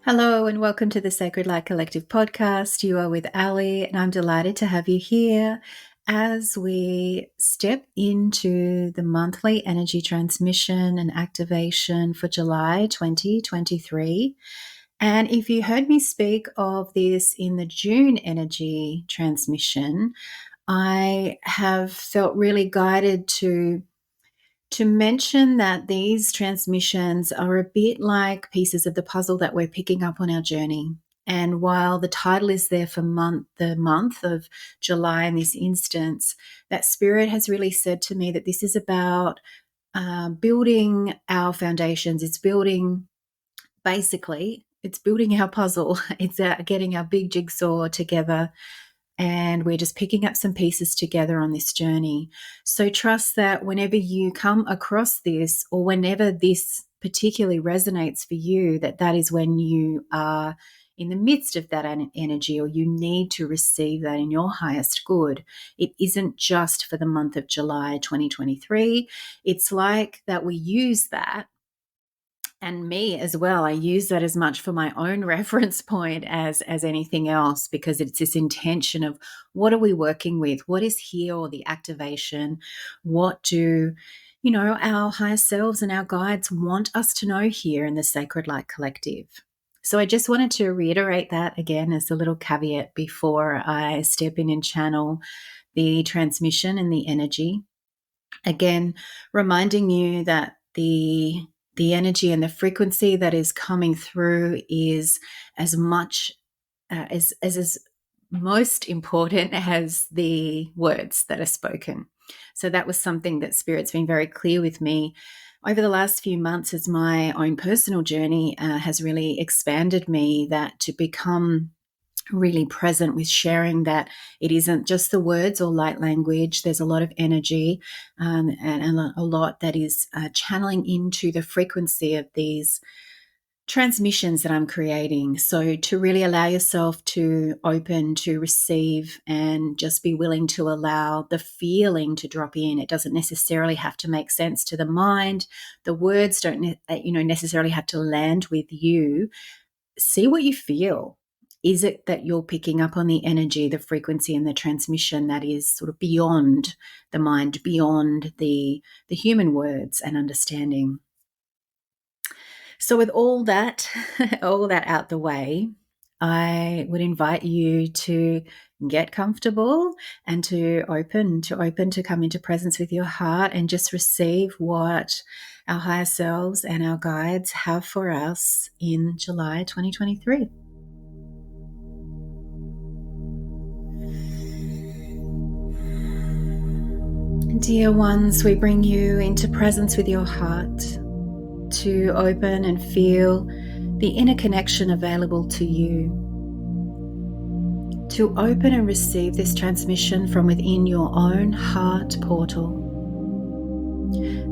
Hello and welcome to the Sacred Light Collective podcast. You are with Ali, and I'm delighted to have you here as we step into the monthly energy transmission and activation for July 2023. And if you heard me speak of this in the June energy transmission, I have felt really guided to mention that these transmissions are a bit like pieces of the puzzle that we're picking up on our journey. And while the title is there for the month of July in this instance, that spirit has really said to me that this is about building our foundations. It's building our puzzle. It's getting our big jigsaw together, and we're just picking up some pieces together on this journey. So trust that whenever you come across this, or whenever this particularly resonates for you, that is when you are in the midst of that energy, or you need to receive that in your highest good. It isn't just for the month of July 2023. It's like that we use that, and me as well. I use that as much for my own reference point as anything else, because it's this intention of what are we working with? What is here, or the activation? What do, our higher selves and our guides want us to know here in the Sacred Light Collective? So I just wanted to reiterate that again as a little caveat before I step in and channel the transmission and the energy. Again, reminding you that the energy and the frequency that is coming through is as much as most important as the words that are spoken. So that was something that Spirit's been very clear with me over the last few months, as my own personal journey has really expanded me, that to become really present with sharing that it isn't just the words or light language. There's a lot of energy and a lot that is channeling into the frequency of these transmissions that I'm creating. So to really allow yourself to open, to receive, and just be willing to allow the feeling to drop in. It doesn't necessarily have to make sense to the mind. The words don't necessarily have to land with you. See what you feel. Is it that you're picking up on the energy, the frequency, and the transmission that is sort of beyond the mind, beyond the human words and understanding? So with all that out the way, I would invite you to get comfortable and to open, to come into presence with your heart and just receive what our higher selves and our guides have for us in July 2023. Dear ones, we bring you into presence with your heart to open and feel the inner connection available to you. To open and receive this transmission from within your own heart portal.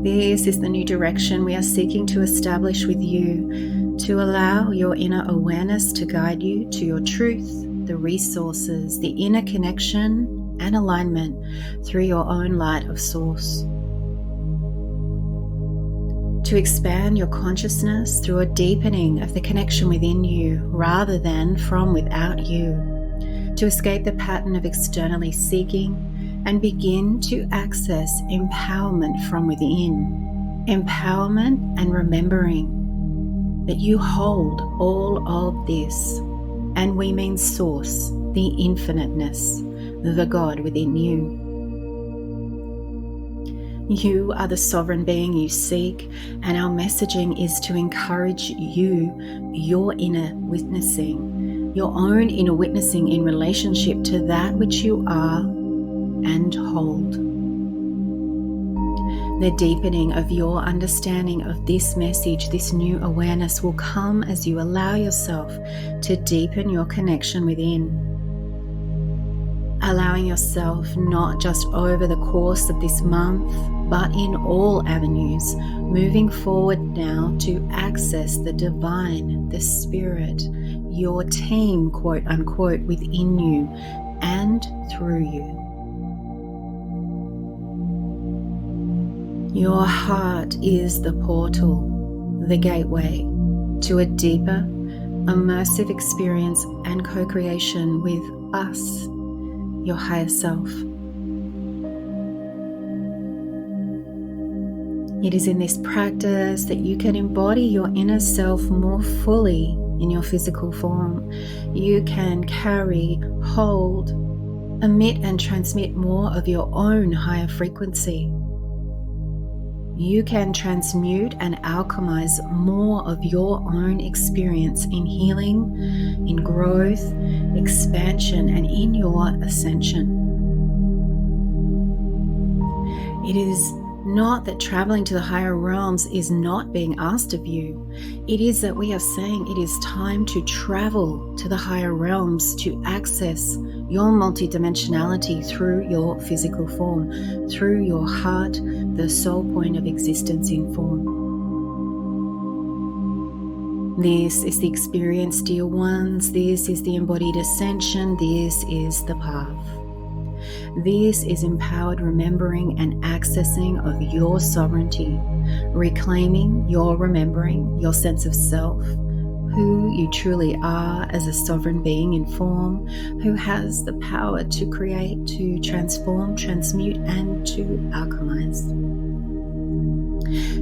This is the new direction we are seeking to establish with you, to allow your inner awareness to guide you to your truth, the resources, the inner connection and alignment through your own light of source. To expand your consciousness through a deepening of the connection within you rather than from without you. To escape the pattern of externally seeking and begin to access empowerment from within. Empowerment and remembering that you hold all of this, and we mean source, the infiniteness, the God within you. You are the sovereign being you seek, and our messaging is to encourage you, your inner witnessing, your own inner witnessing in relationship to that which you are and hold. The deepening of your understanding of this message, this new awareness, will come as you allow yourself to deepen your connection within. Allowing yourself not just over the course of this month, but in all avenues, moving forward now to access the divine, the spirit, your team, quote unquote, within you and through you. Your heart is the portal, the gateway to a deeper, immersive experience and co-creation with us, your higher self. It is in this practice that you can embody your inner self more fully in your physical form. You can carry, hold, emit and transmit more of your own higher frequency. You can transmute and alchemize more of your own experience in healing, in growth, expansion, and in your ascension. It is not that traveling to the higher realms is not being asked of you. It is that we are saying it is time to travel to the higher realms to access your multidimensionality through your physical form, through your heart, the sole point of existence in form. This is the experience, dear ones. This is the embodied ascension. This is the path. This is empowered remembering and accessing of your sovereignty, reclaiming your remembering, your sense of self, who you truly are as a sovereign being in form, who has the power to create, to transform, transmute, and to alchemize.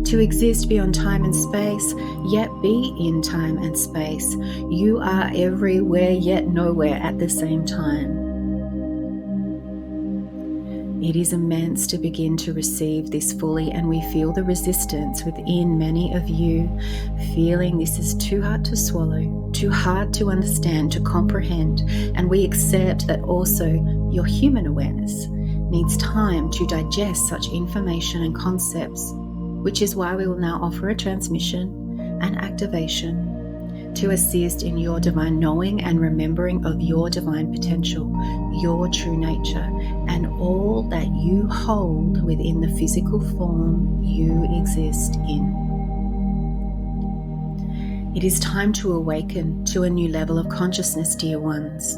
To exist beyond time and space, yet be in time and space. You are everywhere, yet nowhere at the same time. It is immense to begin to receive this fully, and we feel the resistance within many of you, feeling this is too hard to swallow, too hard to understand, to comprehend, and we accept that also your human awareness needs time to digest such information and concepts, which is why we will now offer a transmission and activation to assist in your divine knowing and remembering of your divine potential, your true nature, and all that you hold within the physical form you exist in. It is time to awaken to a new level of consciousness, dear ones,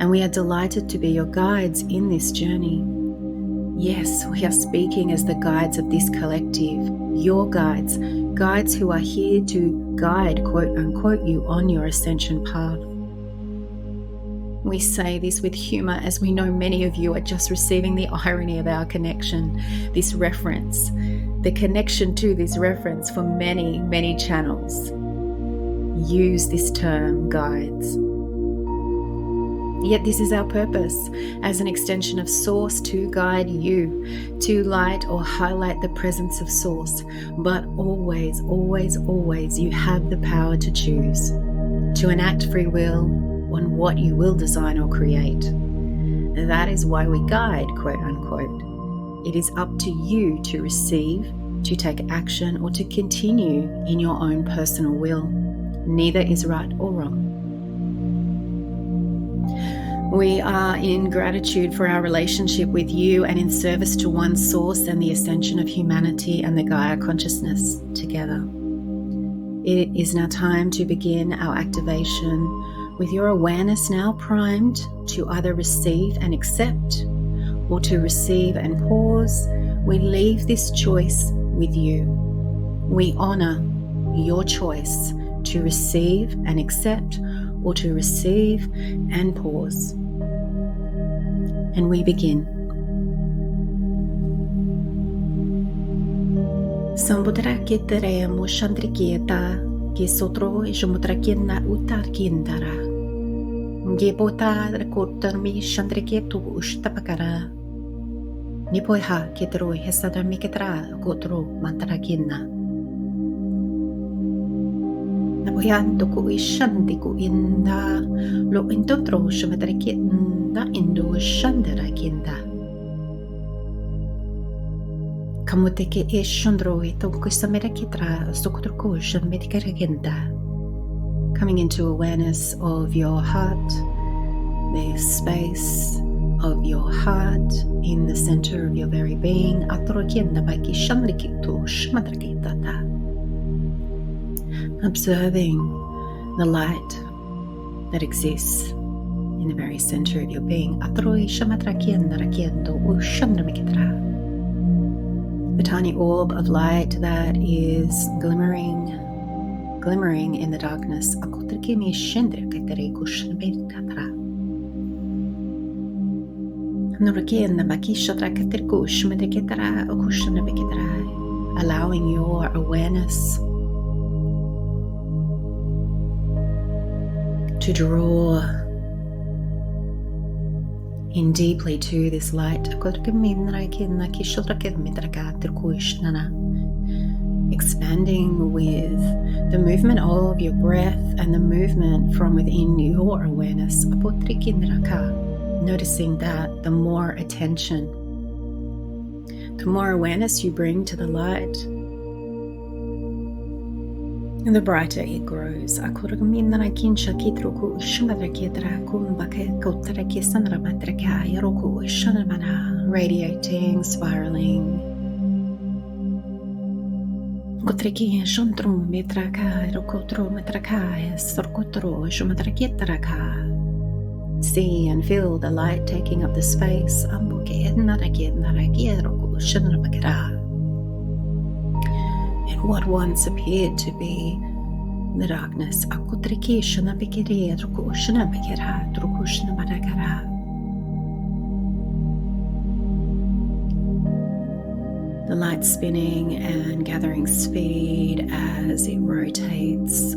and we are delighted to be your guides in this journey. Yes, we are speaking as the guides of this collective, your guides, guides who are here to guide, quote unquote, you on your ascension path. We say this with humor, as we know many of you are just receiving the irony of our connection, this reference, the connection to this reference for many, many channels. Use this term, guides. Yet this is our purpose, as an extension of Source, to guide you, to light or highlight the presence of Source. But always, always, always you have the power to choose, to enact free will on what you will design or create. That is why we guide, quote unquote. It is up to you to receive, to take action, or to continue in your own personal will. Neither is right or wrong. We are in gratitude for our relationship with you and in service to one Source and the ascension of humanity and the Gaia consciousness together. It is now time to begin our activation with your awareness now primed to either receive and accept or to receive and pause. We leave this choice with you. We honor your choice to receive and accept or to receive and pause. And we begin. Sambudra kitere mo shandrikieta kisotro isumutrakinna utarkindara. Gibota rekortarmi shandriketu ushtapakara. Nipoiha kitero hesadarmi kitra kotro mantrakinna. Napoyando ko ishandi ko inda lo intotro shumatrakinda indo shandara kinda. Kamuteke eshandro ito kusamera kitra sokotroko shamedikara kinda. Coming into awareness of your heart, the space of your heart in the center of your very being. Atrokienda baki shamrikitu shmatrakitata. Observing the light that exists in the very center of your being. The tiny orb of light that is glimmering, glimmering in the darkness. Allowing your awareness to draw in deeply to this light, expanding with the movement of your breath and the movement from within your awareness. Noticing that the more attention, the more awareness you bring to the light, and the brighter it grows. Radiating, spiraling. See and feel the light taking up the space. And what once appeared to be the darkness. The light spinning and gathering speed as it rotates,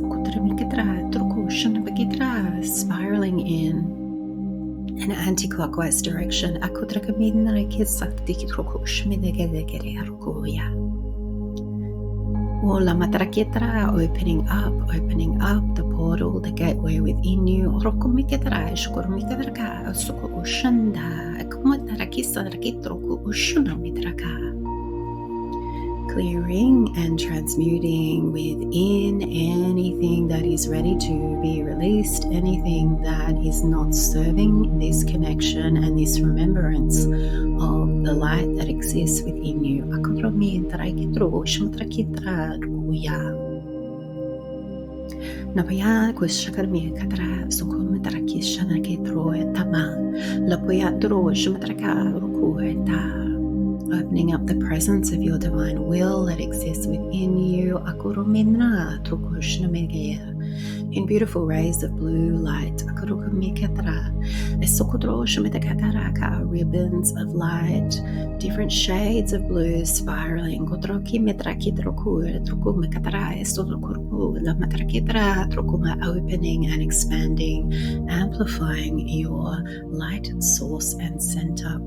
spiraling in an anti-clockwise direction. Opening up the portal, the gateway within you. Clearing and transmuting within anything that is ready to be released, anything that is not serving this connection and this remembrance of the light that exists within you. Opening up the presence of your divine will that exists within you. In beautiful rays of blue light. Ribbons of light, different shades of blue spiraling. Opening and expanding, amplifying your light source and center.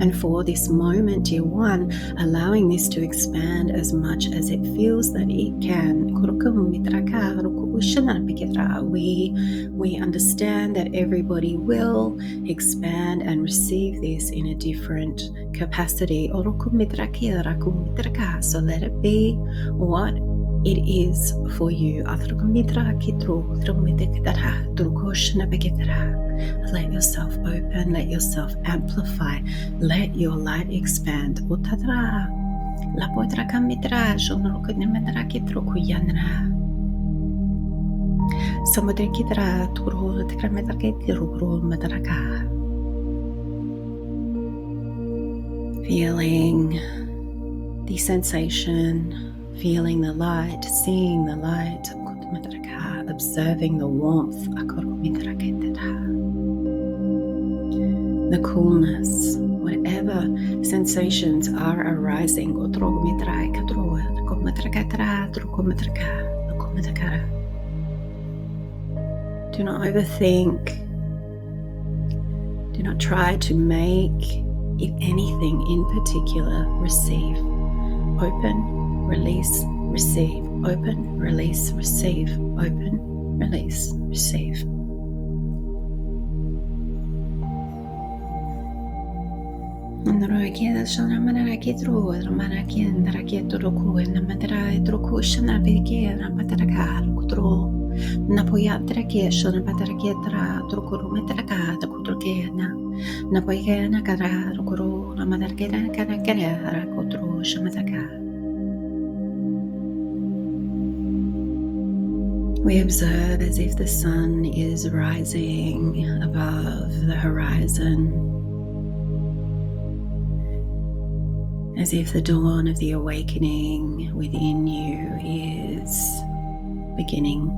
And for this moment, dear one, allowing this to expand as much as it feels that it can. We understand that everybody will expand and receive this in a different capacity. So let it be what it is for you. Let yourself open, let yourself amplify, let your light expand. Feeling the sensation, feeling the light, seeing the light, observing the warmth, the coolness, whatever sensations are arising. Do not overthink. Do not try to make it anything in particular. Receive. Open, release, receive. Open, release, receive. Open, release, receive. We observe as if the sun is rising above the horizon, as if the dawn of the awakening within you is beginning.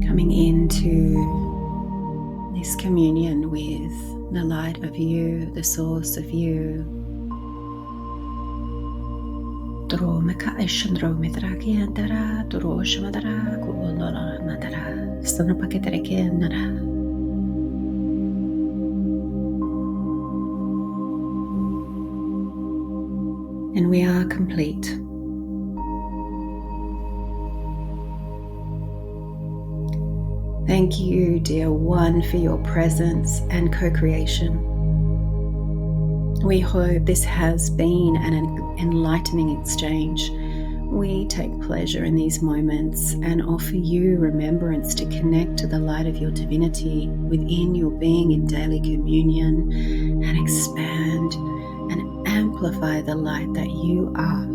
Coming into this communion with the light of you, the source of you. And we are complete. Thank you, dear one, for your presence and co-creation. We hope this has been an enlightening exchange. We take pleasure in these moments and offer you remembrance to connect to the light of your divinity within your being in daily communion and expand and amplify the light that you are.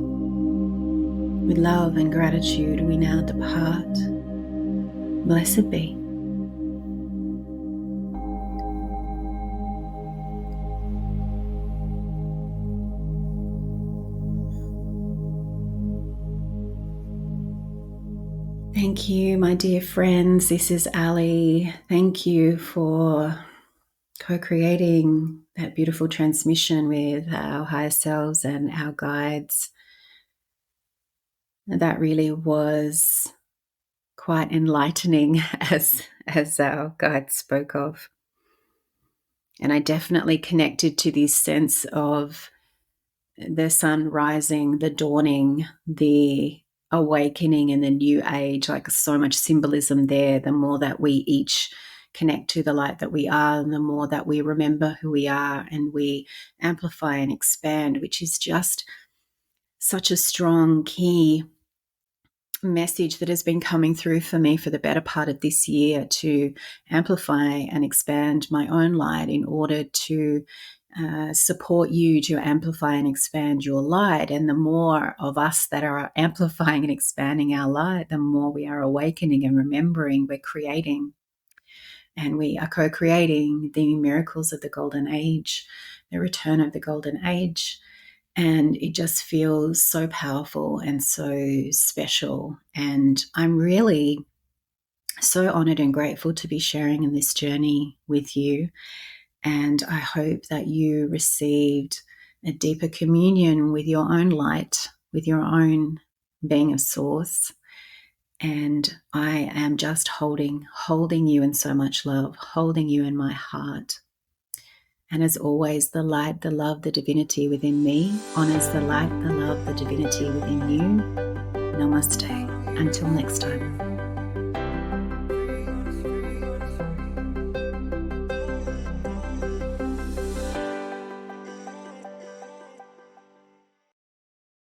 With love and gratitude, we now depart. Blessed be. Thank you, my dear friends. This is Ali. Thank you for co-creating that beautiful transmission with our higher selves and our guides. That really was quite enlightening, as our guide spoke of. And I definitely connected to this sense of the sun rising, the dawning, the awakening and the new age, like so much symbolism there. The more that we each connect to the light that we are, and the more that we remember who we are and we amplify and expand, which is just such a strong key message that has been coming through for me for the better part of this year, to amplify and expand my own light in order to support you to amplify and expand your light. And the more of us that are amplifying and expanding our light, the more we are awakening and remembering we're creating. And we are co-creating the miracles of the golden age, the return of the golden age. And it just feels so powerful and so special. And I'm really so honored and grateful to be sharing in this journey with you. And I hope that you received a deeper communion with your own light, with your own being of source. And I am just holding you in so much love, holding you in my heart. And as always, the light, the love, the divinity within me honors the light, the love, the divinity within you. Namaste. Until next time.